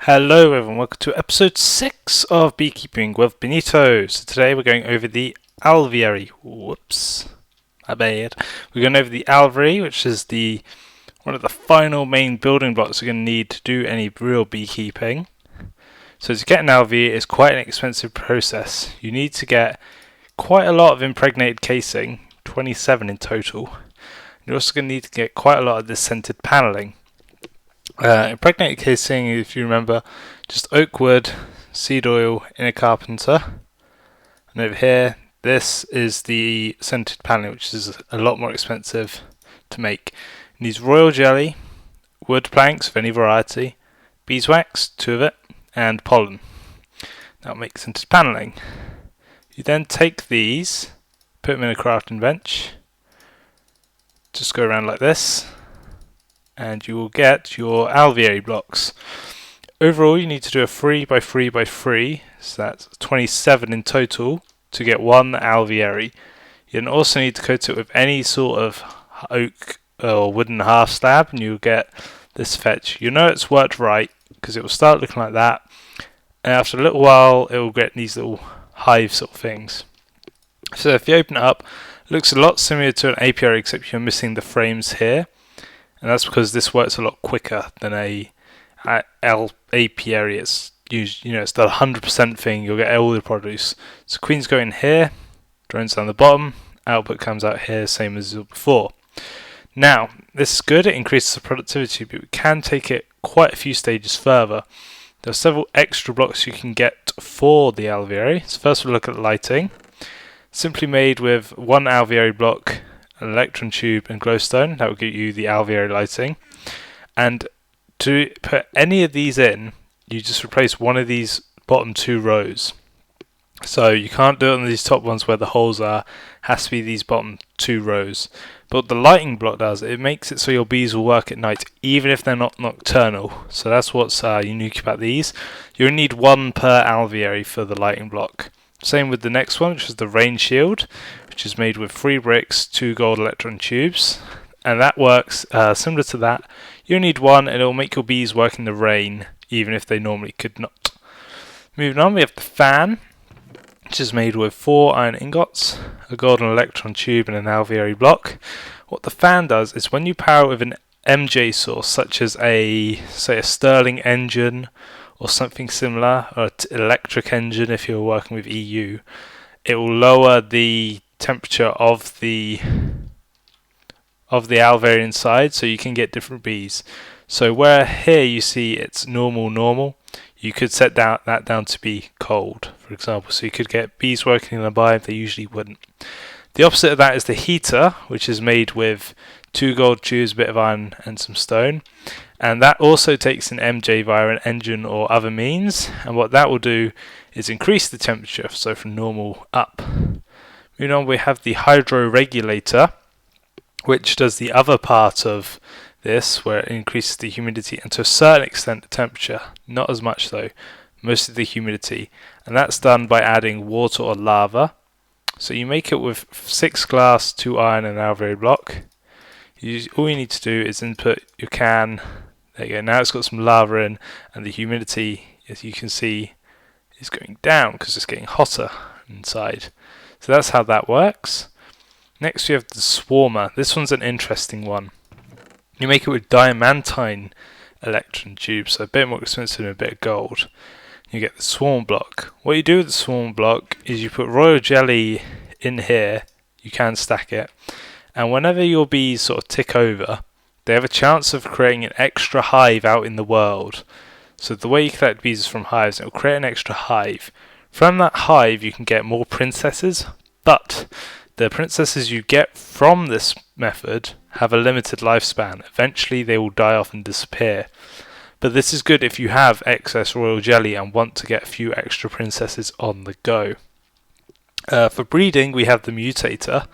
Hello everyone, welcome to episode 6 of Beekeeping with Benito. So today we're going over the Alveary. Whoops, my bad. We're going over the Alveary, which is one of the final main building blocks you're going to need to do any real beekeeping. So to get an alveary is quite an expensive process. You need to get quite a lot of impregnated casing, 27 in total. You're also going to need to get quite a lot of this scented panelling. Impregnated casing, if you remember, just oak wood, seed oil in a carpenter. And over here, this is the scented panelling, which is a lot more expensive to make. It needs royal jelly, wood planks of any variety, beeswax, 2 of it, and pollen. That'll make scented panelling. You then take these, put them in a crafting bench, just go around like this, and you will get your alveary blocks. Overall, you need to do a 3 by 3 by 3, so that's 27 in total to get one alveary. You then also need to coat it with any sort of oak or wooden half slab, and you'll get this fetch. You know it's worked right because it will start looking like that, and after a little while, it will get these little hive sort of things. So if you open it up, it looks a lot similar to an apiary, except you're missing the frames here. And that's because this works a lot quicker than a apiary. It's used, it's the 100% thing. You'll get all the produce. So queens go in here, drones down the bottom, output comes out here, same as before. Now, this is good. It increases the productivity, but we can take it quite a few stages further. There are several extra blocks you can get for the alveary. So first we'll look at lighting. Simply made with one alveary block, an electron tube and glowstone. That will give you the alveary lighting. And to put any of these in, you just replace one of these bottom 2 rows. So you can't do it on these top ones where the holes are. It has to be these bottom 2 rows. But what the lighting block does, it makes it so your bees will work at night even if they're not nocturnal. So that's what's unique about these. You'll need 1 per alveary for the lighting block. Same with the next one, which is the rain shield, which is made with 3 bricks, 2 gold electron tubes, and that works similar to that. You need 1 and it will make your bees work in the rain even if they normally could not. Moving on, we have the fan, which is made with 4 iron ingots, a golden electron tube and an alveary block. What the fan does is when you power it with an MJ source, such as a Stirling engine or something similar, or an electric engine if you're working with EU, it will lower the temperature of the alveary inside, so you can get different bees. So where here you see it's normal, you could set that down to be cold, for example. So you could get bees working in a hive they usually wouldn't. The opposite of that is the heater, which is made with 2 gold tubes, a bit of iron and some stone. And that also takes an MJ via an engine or other means. And what that will do is increase the temperature, so from normal up. Moving on, we have the hydro regulator, which does the other part of this, where it increases the humidity and to a certain extent the temperature. Not as much though, mostly the humidity. And that's done by adding water or lava. So you make it with 6 glass, 2 iron and an alveary block. All you need to do is input your can. There you go, now it's got some lava in, and the humidity, as you can see, is going down because it's getting hotter inside. So that's how that works. Next we have the swarmer. This one's an interesting one. You make it with diamantine electron tubes, so a bit more expensive than a bit of gold. You get the swarm block. What you do with the swarm block is you put royal jelly in here, you can stack it, and whenever your bees sort of tick over, they have a chance of creating an extra hive out in the world. So the way you collect bees is from hives, and it will create an extra hive. From that hive you can get more princesses, but the princesses you get from this method have a limited lifespan. Eventually they will die off and disappear. But this is good if you have excess royal jelly and want to get a few extra princesses on the go. For breeding we have the mutator,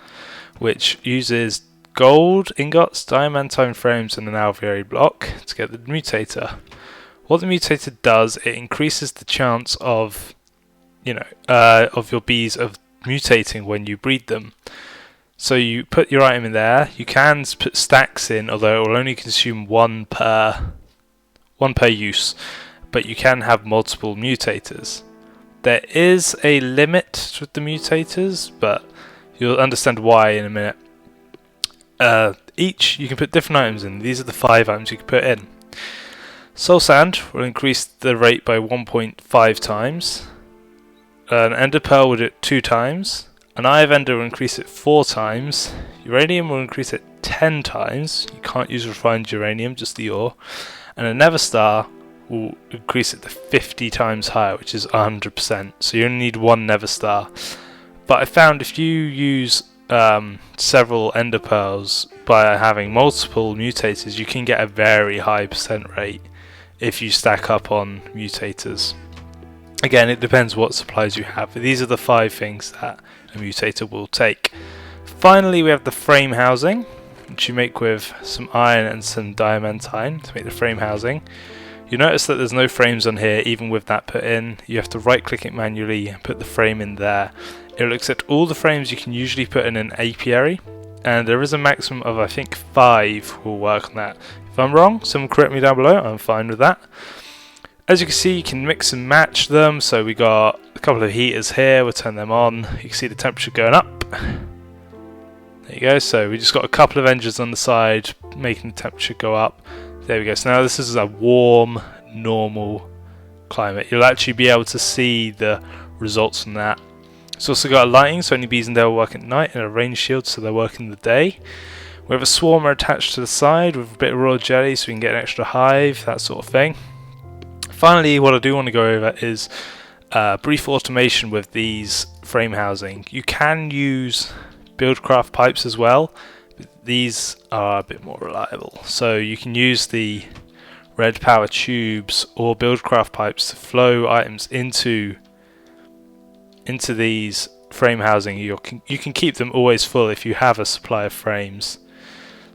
which uses gold ingots, diamantine frames and an alveary block to get the mutator. What the mutator does, it increases the chance of your bees of mutating when you breed them. So you put your item in there. You can put stacks in, although it will only consume one per use. but you can have multiple mutators. There is a limit with the mutators, but you'll understand why in a minute. Each you can put different items in. These are the 5 items you can put in. Soul Sand will increase the rate by 1.5 times. An Ender Pearl will do it 2 times. An Eye of Ender will increase it 4 times. Uranium will increase it 10 times. You can't use refined uranium, just the ore. And a Nether Star will increase it to 50 times higher, which is 100%. So you only need 1 Nether Star. But I found if you use several Ender Pearls by having multiple mutators, you can get a very high percent rate if you stack up on mutators. Again, it depends what supplies you have, but these are the 5 things that a mutator will take. Finally, we have the frame housing, which you make with some iron and some diamantine to make the frame housing. You notice that there's no frames on here, even with that put in. You have to right click it manually and put the frame in there. It will accept all the frames you can usually put in an apiary, and there is a maximum of I think 5 will work on that. If I'm wrong, someone correct me down below, I'm fine with that. As you can see, you can mix and match them, so we got a couple of heaters here, we'll turn them on. You can see the temperature going up. There you go, so we just got a couple of engines on the side making the temperature go up. There we go, so now this is a warm, normal climate. You'll actually be able to see the results from that. It's also got a lighting, so only bees in there will work at night, and a rain shield, so they'll work in the day. We have a swarmer attached to the side with a bit of raw jelly, so we can get an extra hive, that sort of thing. Finally, what I do want to go over is brief automation with these frame housing. You can use buildcraft pipes as well, but these are a bit more reliable. So you can use the red power tubes or buildcraft pipes to flow items into these frame housing. You can keep them always full if you have a supply of frames.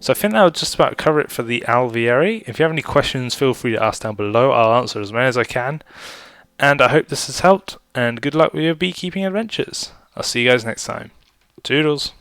So I think that would just about cover it for the Alveary. If you have any questions, feel free to ask down below. I'll answer as many as I can. And I hope this has helped, and good luck with your beekeeping adventures. I'll see you guys next time. Toodles!